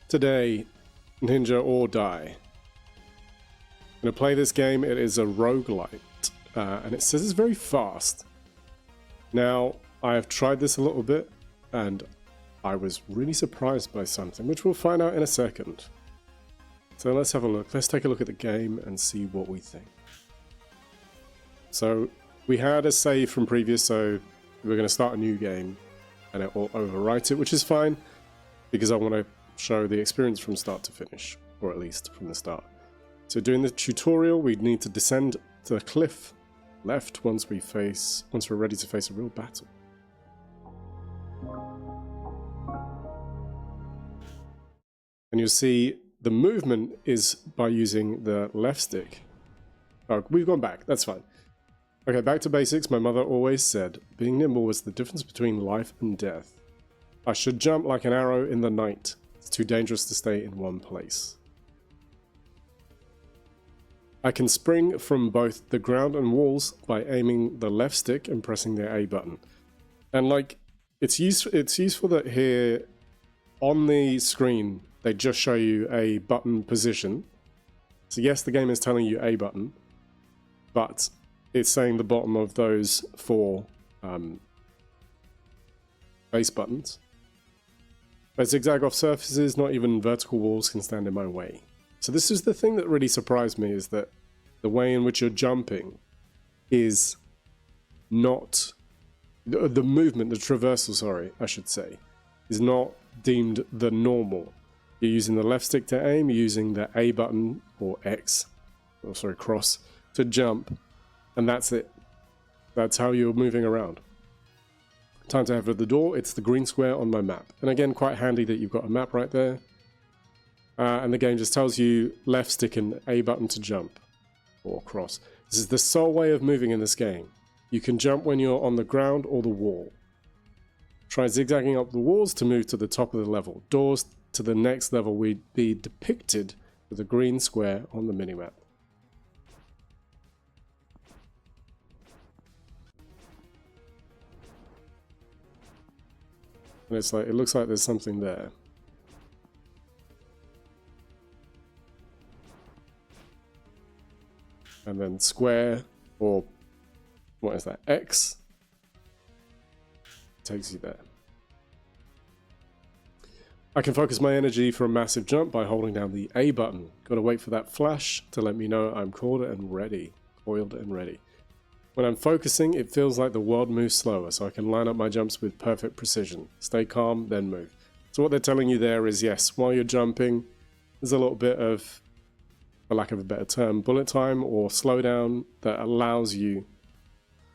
Today, ninja or die. I'm going to play this game. It is a roguelite, and it says it's very fast. Now, I have tried this a little bit, and I was really surprised by something, which we'll find out in a second. So let's have a look. Let's take a look at the game and see what we think. So we had a save from previous, so we're going to start a new game, and it will overwrite it, which is fine, because I want to show the experience from start to finish, or at least from the start. So doing the tutorial, we need to descend to the cliff left once we're ready to face a real battle. And you'll see the movement is by using the left stick. Oh, we've gone back, that's fine. Okay, back to basics. My mother always said, being nimble was the difference between life and death. I should jump like an arrow in the night. It's too dangerous to stay in one place. I can spring from both the ground and walls by aiming the left stick and pressing the A button. And like, it's useful that here on the screen, they just show you a button position. So yes, the game is telling you A button, but it's saying the bottom of those four base buttons. But zigzag off surfaces, not even vertical walls can stand in my way. So this is the thing that really surprised me, is that the way in which you're jumping is not... The movement, the traversal, sorry, I should say, is not deemed the normal. You're using the left stick to aim, you're using the A button, or X, or sorry, cross, to jump, and that's it. That's how you're moving around. Time to have at the door, it's the green square on my map. And again, quite handy that you've got a map right there. And the game just tells you left stick and A button to jump, or cross. This is the sole way of moving in this game. You can jump when you're on the ground or the wall. Try zigzagging up the walls to move to the top of the level. Doors to the next level will be depicted with a green square on the minimap. And it's like, it looks like there's something there. And then square, or what is that, X, takes you there. I can focus my energy for a massive jump by holding down the A button. Gotta wait for that flash to let me know I'm coiled and ready. When I'm focusing, it feels like the world moves slower, so I can line up my jumps with perfect precision. Stay calm, then move. So what they're telling you there is, yes, while you're jumping, there's a little bit of, for lack of a better term, bullet time or slowdown that allows you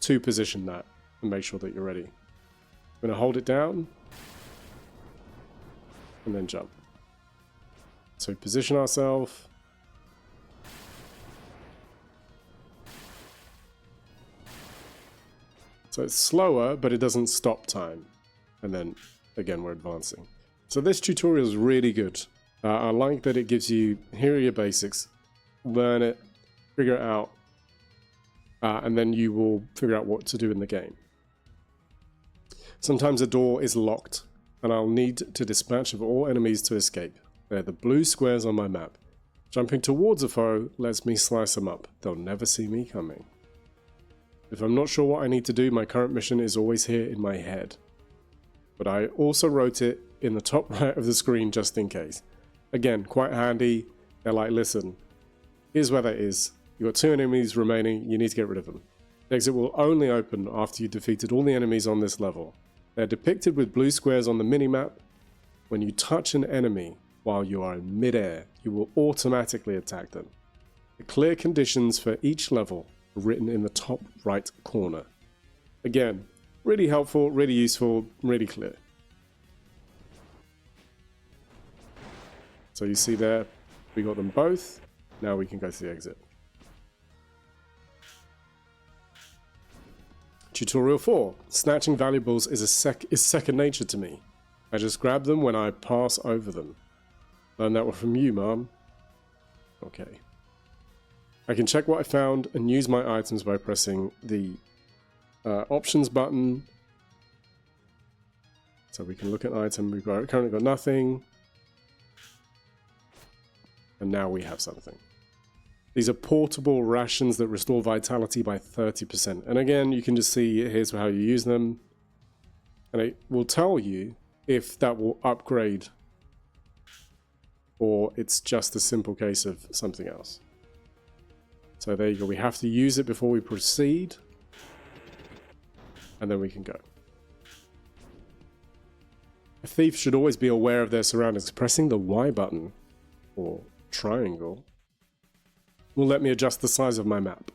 to position that and make sure that you're ready. I'm going to hold it down and then jump. So position ourselves. So it's slower, but it doesn't stop time. And then, again, we're advancing. So this tutorial is really good. I like that it gives you, here are your basics. Learn it, figure it out, and then you will figure out what to do in the game. Sometimes a door is locked, and I'll need to dispatch of all enemies to escape. They're the blue squares on my map. Jumping towards a foe lets me slice them up. They'll never see me coming. If I'm not sure what I need to do, my current mission is always here in my head. But I also wrote it in the top right of the screen just in case. Again, quite handy. They're like, listen, here's where that is. You've got 2 enemies remaining, you need to get rid of them. The exit will only open after you've defeated all the enemies on this level. They're depicted with blue squares on the minimap. When you touch an enemy while you are in midair, you will automatically attack them. The clear conditions for each level are written in the top right corner. Again, really helpful, really useful, really clear. So you see there, we got them both. Now we can go to the exit. Tutorial 4. Snatching valuables is second nature to me. I just grab them when I pass over them. Learned that one from you, Mom. Okay. I can check what I found and use my items by pressing the options button. So we can look at an item. We've currently got nothing. And now we have something. These are portable rations that restore vitality by 30%. And again, you can just see here's how you use them. And it will tell you if that will upgrade or it's just a simple case of something else. So there you go. We have to use it before we proceed. And then we can go. A thief should always be aware of their surroundings. Pressing the Y button or triangle will let me adjust the size of my map.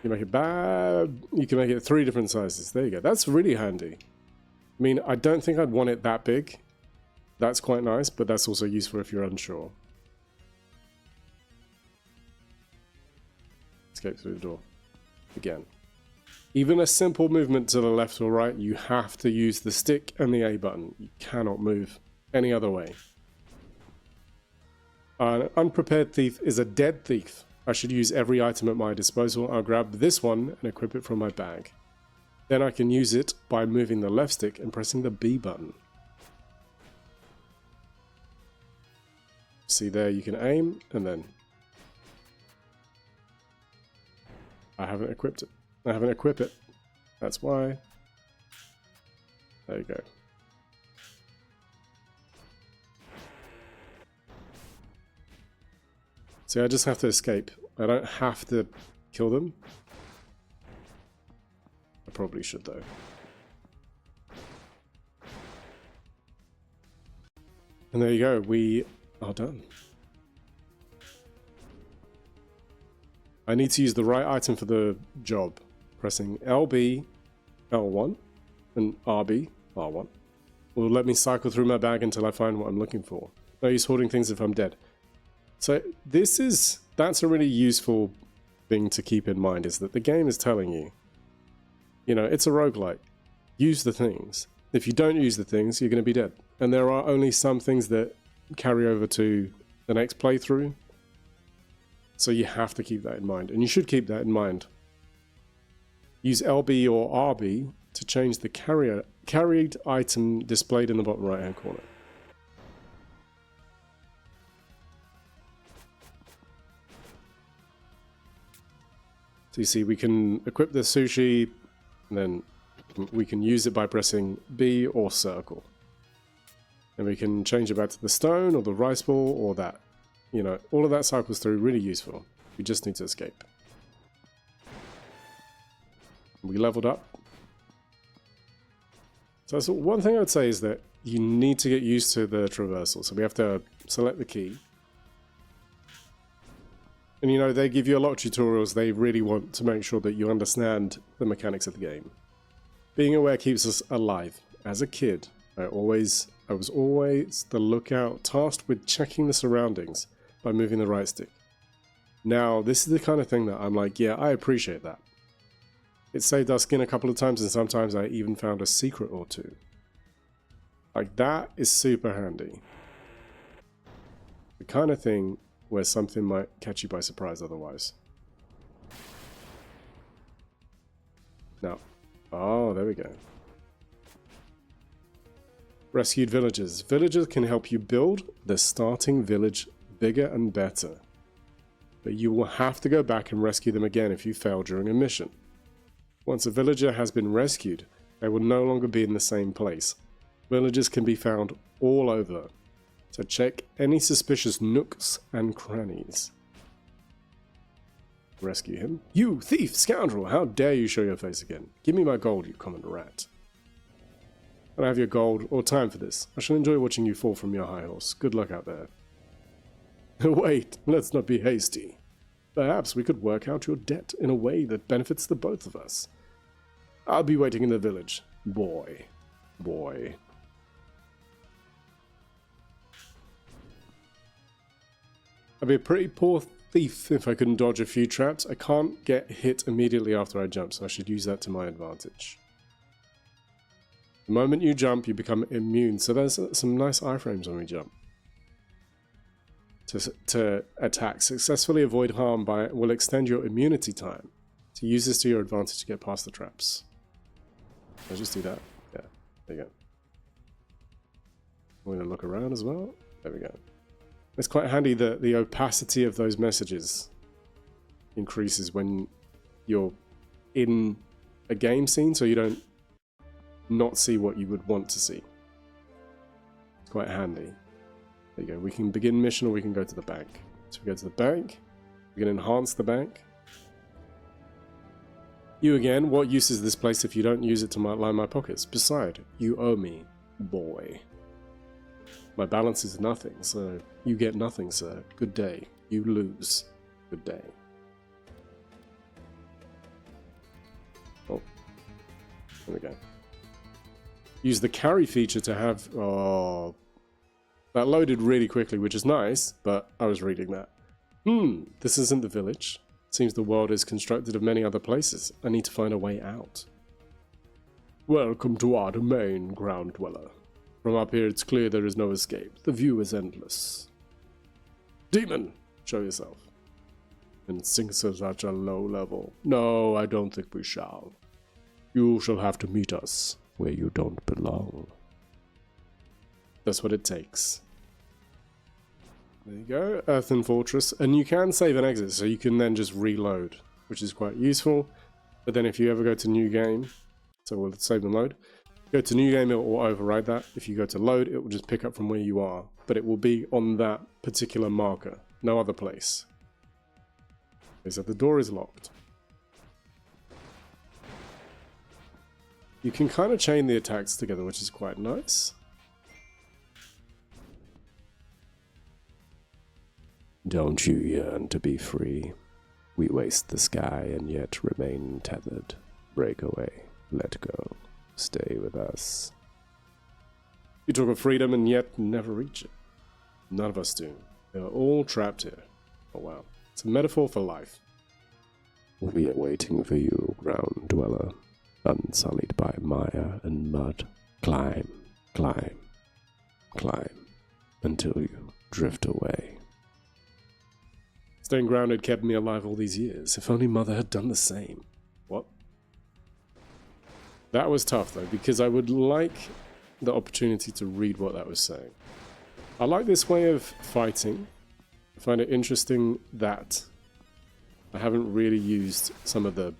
You make it bad. You can make it 3 different sizes. There you go. That's really handy. I mean, I don't think I'd want it that big. That's quite nice, but that's also useful if you're unsure. Escape through the door. Again. Even a simple movement to the left or right, you have to use the stick and the A button. You cannot move any other way. An unprepared thief is a dead thief. I should use every item at my disposal. I'll grab this one and equip it from my bag. Then I can use it by moving the left stick and pressing the B button. See there, you can aim and then... I haven't equipped it. I haven't equipped it. That's why. There you go. See, I just have to escape. I don't have to kill them. I probably should, though. And there you go. We are done. I need to use the right item for the job. Pressing LB, L1, and RB, R1, will let me cycle through my bag until I find what I'm looking for. No use hoarding things if I'm dead. So that's a really useful thing to keep in mind, is that the game is telling you, you know, it's a roguelike. Use the things. If you don't use the things, you're going to be dead. And there are only some things that carry over to the next playthrough. So you have to keep that in mind. And you should keep that in mind. Use LB or RB to change the carried item displayed in the bottom right hand corner. So you see we can equip the sushi and then we can use it by pressing B or circle. And we can change it back to the stone or the rice ball or that. You know, all of that cycles through, really useful. We just need to escape. We leveled up. So one thing I would say is that you need to get used to the traversal. So we have to select the key. And you know, they give you a lot of tutorials. They really want to make sure that you understand the mechanics of the game. Being aware keeps us alive. As a kid, I was always the lookout, tasked with checking the surroundings by moving the right stick. Now, this is the kind of thing that I'm like, yeah, I appreciate that. It saved our skin a couple of times, and sometimes I even found a secret or two. Like, that is super handy. The kind of thing where something might catch you by surprise otherwise. Now, oh, there we go. Rescued villagers. Villagers can help you build the starting village bigger and better. But you will have to go back and rescue them again if you fail during a mission. Once a villager has been rescued, they will no longer be in the same place. Villagers can be found all over, so check any suspicious nooks and crannies. Rescue him. You thief, scoundrel, how dare you show your face again? Give me my gold, you common rat. I don't have your gold or time for this. I shall enjoy watching you fall from your high horse. Good luck out there. Wait, let's not be hasty. Perhaps we could work out your debt in a way that benefits the both of us. I'll be waiting in the village. Boy. I'd be a pretty poor thief if I couldn't dodge a few traps. I can't get hit immediately after I jump, so I should use that to my advantage. The moment you jump, you become immune, so there's some nice iframes when we jump. to attack. Successfully avoid harm by it will extend your immunity time. So use this to your advantage to get past the traps. I'll just do that. Yeah, there you go. I'm going to look around as well. There we go. It's quite handy that the opacity of those messages increases when you're in a game scene, so you don't not see what you would want to see. It's quite handy. There you go. We can begin mission or we can go to the bank. So we go to the bank. We can enhance the bank. You again, what use is this place if you don't use it to line my pockets? Beside, you owe me, boy. My balance is nothing, so you get nothing, sir. Good day. You lose. Good day. Oh. There we go. Use the carry feature to have... Oh... That loaded really quickly, which is nice, but I was reading that. This isn't the village. Seems the world is constructed of many other places. I need to find a way out. Welcome to our domain, ground dweller. From up here it's clear there is no escape. The view is endless. Demon! Show yourself. And sink at such a low level. No, I don't think we shall. You shall have to meet us where you don't belong. That's what it takes. There you go, Earthen Fortress. And you can save and exit, so you can then just reload, which is quite useful. But then if you ever go to new game, so we'll save and load. Go to new game, it will override that. If you go to load, it will just pick up from where you are. But it will be on that particular marker, no other place. Okay, so the door is locked. You can kind of chain the attacks together, which is quite nice. Don't you yearn to be free? We waste the sky and yet remain tethered. Break away. Let go. Stay with us. You talk of freedom and yet never reach it. None of us do. We are all trapped here. Oh wow. It's a metaphor for life. We are waiting for you, ground dweller. Unsullied by mire and mud. Climb, climb, climb. Until you drift away. Staying grounded kept me alive all these years. If only Mother had done the same. What? That was tough though, because I would like the opportunity to read what that was saying. I like this way of fighting. I find it interesting that I haven't really used some of the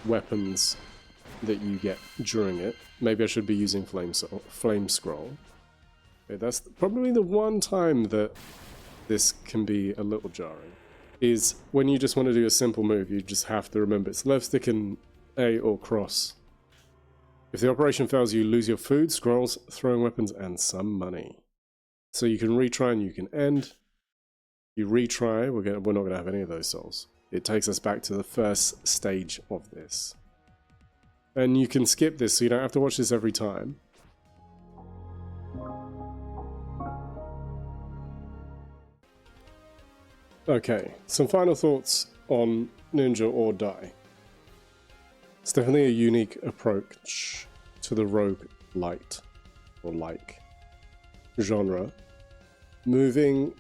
weapons that you get during it. Maybe I should be using Flame Scroll. Okay, that's probably the one time that this can be a little jarring. Is when you just want to do a simple move, you just have to remember it's left stick and A or cross. If the operation fails, you lose your food, scrolls, throwing weapons, and some money. So you can retry and you can end. You retry, we're not going to have any of those souls. It takes us back to the first stage of this. And you can skip this, so you don't have to watch this every time. Okay, some final thoughts on Ninja or Die. It's definitely a unique approach to the roguelite or like genre. Moving,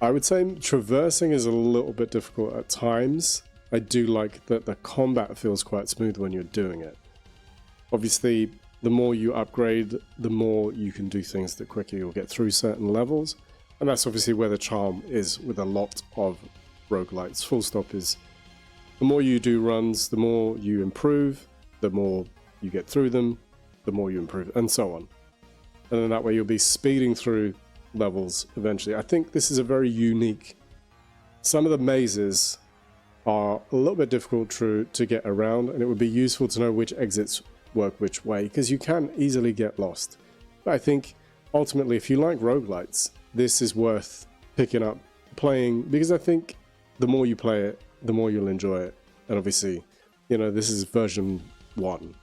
I would say traversing is a little bit difficult at times. I do like that the combat feels quite smooth when you're doing it. Obviously, the more you upgrade, the more you can do things that quicker you'll get through certain levels. And that's obviously where the charm is with a lot of roguelites. Full stop is the more you do runs, the more you improve, the more you get through them, the more you improve, and so on. And then that way you'll be speeding through levels eventually. I think this is a very unique... Some of the mazes are a little bit difficult to get around, and it would be useful to know which exits work which way, because you can easily get lost. But I think ultimately, if you like roguelites, this is worth picking up, playing, because I think the more you play it, the more you'll enjoy it. And obviously, you know, this is version 1.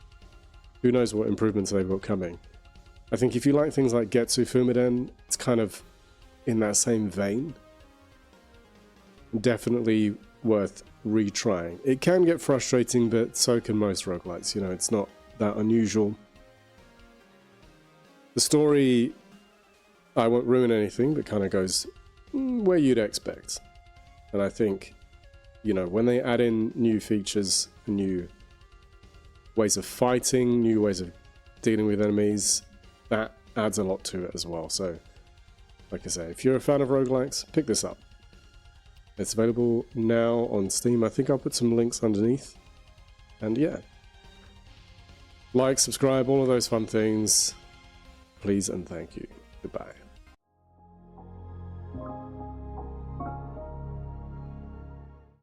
Who knows what improvements they've got coming. I think if you like things like Getsu Fumiden, it's kind of in that same vein. Definitely worth retrying. It can get frustrating, but so can most roguelites, you know, it's not that unusual. The story I won't ruin anything, but kind of goes where you'd expect. And I think, you know, when they add in new features, new ways of fighting, new ways of dealing with enemies, that adds a lot to it as well. So, like I say, if you're a fan of roguelikes, pick this up. It's available now on Steam. I think I'll put some links underneath. And yeah. Like, subscribe, all of those fun things. Please and thank you. Goodbye.